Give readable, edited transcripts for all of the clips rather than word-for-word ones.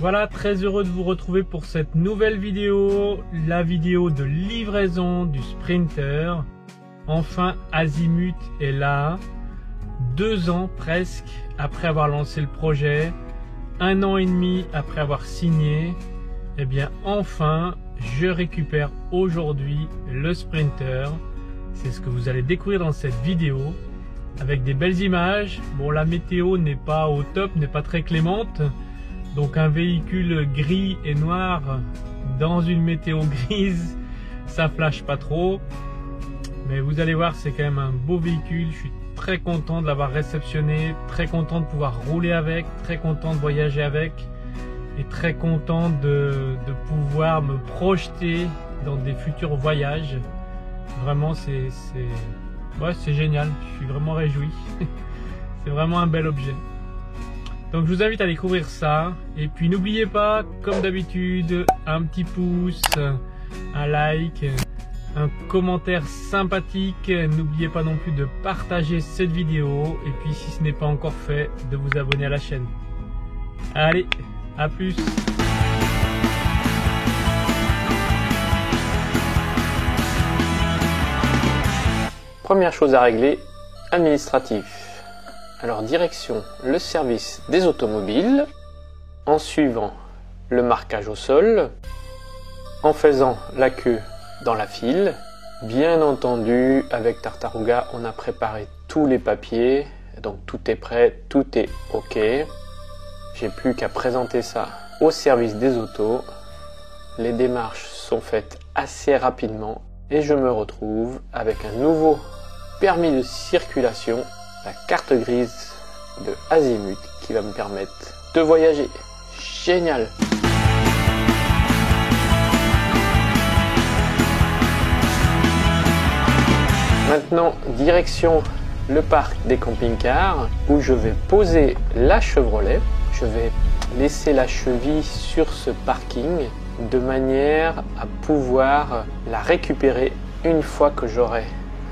Voilà, très heureux de vous retrouver pour cette nouvelle vidéo, la vidéo de livraison du Sprinter. Enfin, Azimut est là, 2 ans presque après avoir lancé le projet, 1 an et demi après avoir signé. Eh bien, enfin, je récupère aujourd'hui le Sprinter. C'est ce que vous allez découvrir dans cette vidéo, avec des belles images. Bon, la météo n'est pas au top, n'est pas très clémente. Donc un véhicule gris et noir dans une météo grise, ça flash pas trop. Mais vous allez voir, c'est quand même un beau véhicule. Je suis très content de l'avoir réceptionné, très content de pouvoir rouler avec, très content de voyager avec et très content de pouvoir me projeter dans des futurs voyages. Vraiment, c'est génial. Je suis vraiment réjoui. C'est vraiment un bel objet. Donc je vous invite à découvrir ça. Et puis n'oubliez pas, comme d'habitude, un petit pouce, un like, un commentaire sympathique. N'oubliez pas non plus de partager cette vidéo. Et puis si ce n'est pas encore fait, de vous abonner à la chaîne. Allez, à plus! Première chose à régler, administratif. Alors direction le service des automobiles, en suivant le marquage au sol, en faisant la queue dans la file. Bien entendu, avec Tartaruga, on a préparé tous les papiers, donc tout est prêt, tout est ok. J'ai plus qu'à présenter ça au service des autos. Les démarches sont faites assez rapidement et je me retrouve avec un nouveau permis de circulation, la carte grise de Azimut qui va me permettre de voyager. Génial! Maintenant, direction le parc des camping-cars où je vais poser la Chevrolet. Je vais laisser la cheville sur ce parking de manière à pouvoir la récupérer une fois que j'aurai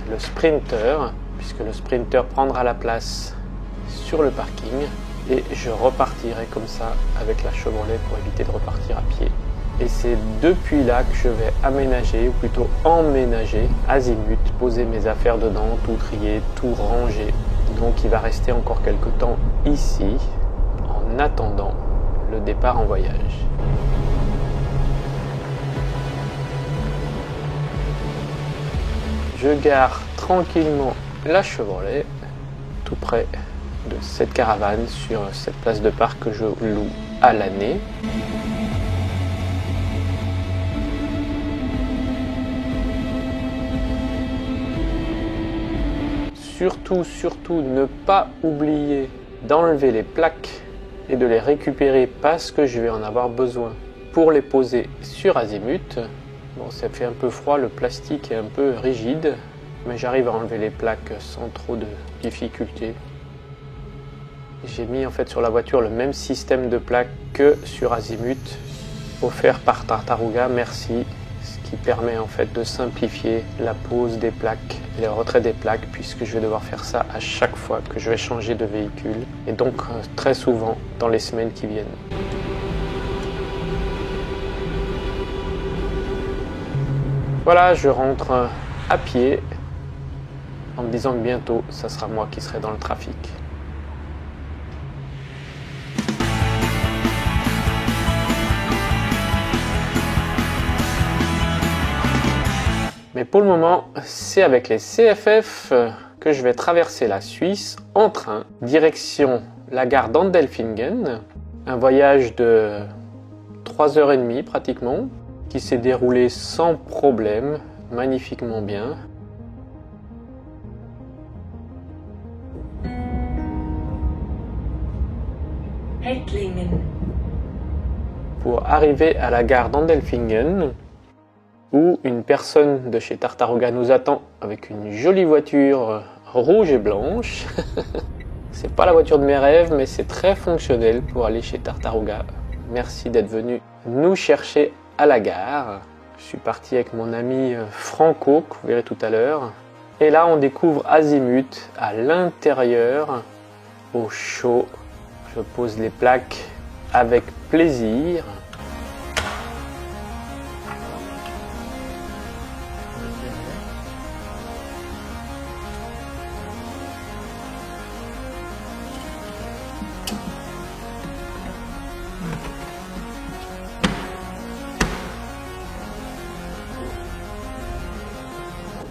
le Sprinter, puisque le Sprinter prendra la place sur le parking et je repartirai comme ça avec la Chevrolet pour éviter de repartir à pied. Et c'est depuis là que je vais aménager, ou plutôt emménager Azimut, poser mes affaires dedans, tout trier, tout ranger. Donc il va rester encore quelques temps ici en attendant le départ en voyage. Je gare tranquillement la Chevrolet tout près de cette caravane sur cette place de parc que je loue à l'année. Surtout ne pas oublier d'enlever les plaques et de les récupérer parce que je vais en avoir besoin pour les poser sur Azimut. Bon, ça fait un peu froid, le plastique est un peu rigide, mais j'arrive à enlever les plaques sans trop de difficultés. J'ai mis en fait sur la voiture le même système de plaques que sur Azimut, offert par Tartaruga, merci, ce qui permet en fait de simplifier la pose des plaques et le retrait des plaques, puisque je vais devoir faire ça à chaque fois que je vais changer de véhicule, et donc très souvent dans les semaines qui viennent. Voilà, je rentre à pied en me disant que bientôt, ça sera moi qui serai dans le trafic. Mais pour le moment, c'est avec les CFF que je vais traverser la Suisse en train, direction la gare d'Andelfingen, un voyage de 3h30 pratiquement, qui s'est déroulé sans problème, magnifiquement bien. Pour arriver à la gare d'Andelfingen, où une personne de chez Tartaruga nous attend avec une jolie voiture rouge et blanche. C'est pas la voiture de mes rêves, mais c'est très fonctionnel pour aller chez Tartaruga. Merci d'être venu nous chercher à la gare. Je suis parti avec mon ami Franco, que vous verrez tout à l'heure. Et là, on découvre Azimut à l'intérieur, au chaud. Je pose les plaques avec plaisir.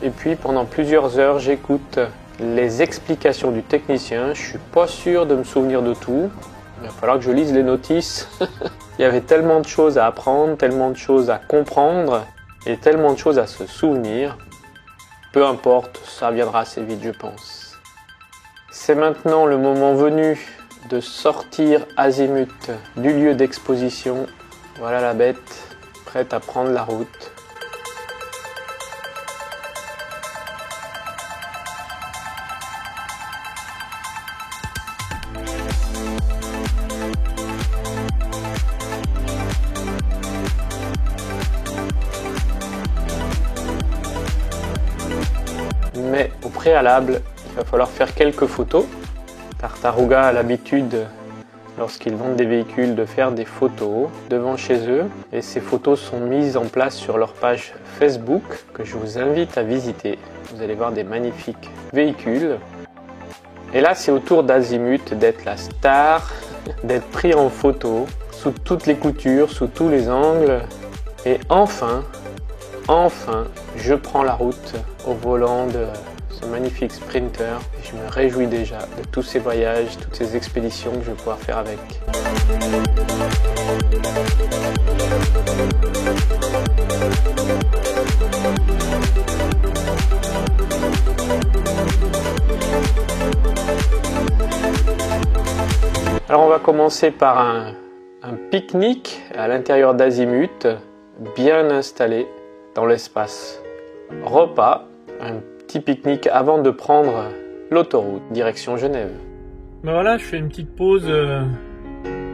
Et puis pendant plusieurs heures, j'écoute les explications du technicien. Je suis pas sûr de me souvenir de tout. Il va falloir que je lise les notices. Il y avait tellement de choses à apprendre, tellement de choses à comprendre et tellement de choses à se souvenir. Peu importe, ça viendra assez vite, je pense. C'est maintenant le moment venu de sortir Azimut du lieu d'exposition. Voilà la bête, prête à prendre la route. Mais au préalable, il va falloir faire quelques photos. Tartaruga a l'habitude, lorsqu'ils vendent des véhicules, de faire des photos devant chez eux. Et ces photos sont mises en place sur leur page Facebook, que je vous invite à visiter. Vous allez voir des magnifiques véhicules. Et là, c'est au tour d'Azimut d'être la star, d'être pris en photo, sous toutes les coutures, sous tous les angles. Et enfin, je prends la route au volant de ce magnifique Sprinter et je me réjouis déjà de tous ces voyages, toutes ces expéditions que je vais pouvoir faire avec. Alors on va commencer par un pique-nique à l'intérieur d'Azimut, bien installé dans l'espace repas, un petit pique-nique avant de prendre l'autoroute direction Genève. Ben voilà, je fais une petite pause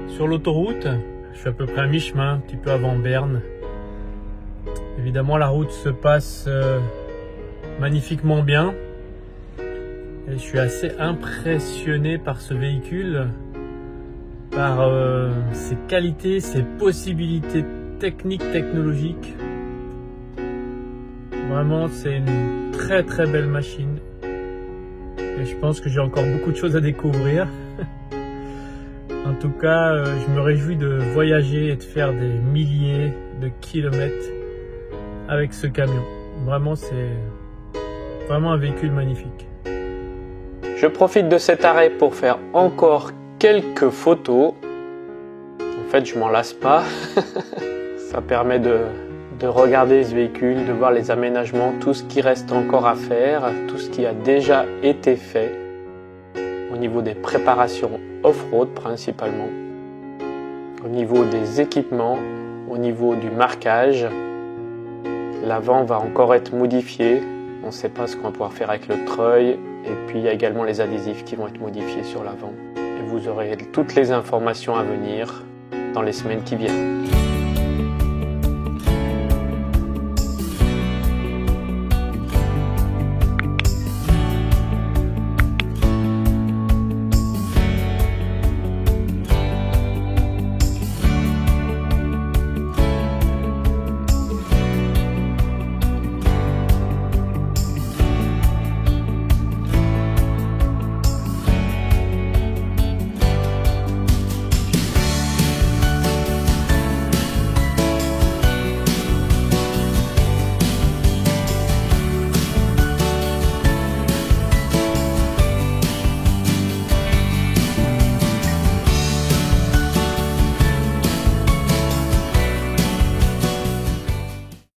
sur l'autoroute. Je suis à peu près à mi-chemin, un petit peu avant Berne. Évidemment, la route se passe magnifiquement bien. Et je suis assez impressionné par ce véhicule, par ses qualités, ses possibilités techniques, technologiques. Vraiment, c'est une très très belle machine. Et je pense que j'ai encore beaucoup de choses à découvrir. En tout cas, je me réjouis de voyager et de faire des milliers de kilomètres avec ce camion. Vraiment, c'est vraiment un véhicule magnifique. Je profite de cet arrêt pour faire encore quelques photos. En fait, je m'en lasse pas. Ça permet de regarder ce véhicule, de voir les aménagements, tout ce qui reste encore à faire, tout ce qui a déjà été fait au niveau des préparations off-road principalement, au niveau des équipements, au niveau du marquage. L'avant va encore être modifié, on ne sait pas ce qu'on va pouvoir faire avec le treuil, et puis il y a également les adhésifs qui vont être modifiés sur l'avant. Et vous aurez toutes les informations à venir dans les semaines qui viennent.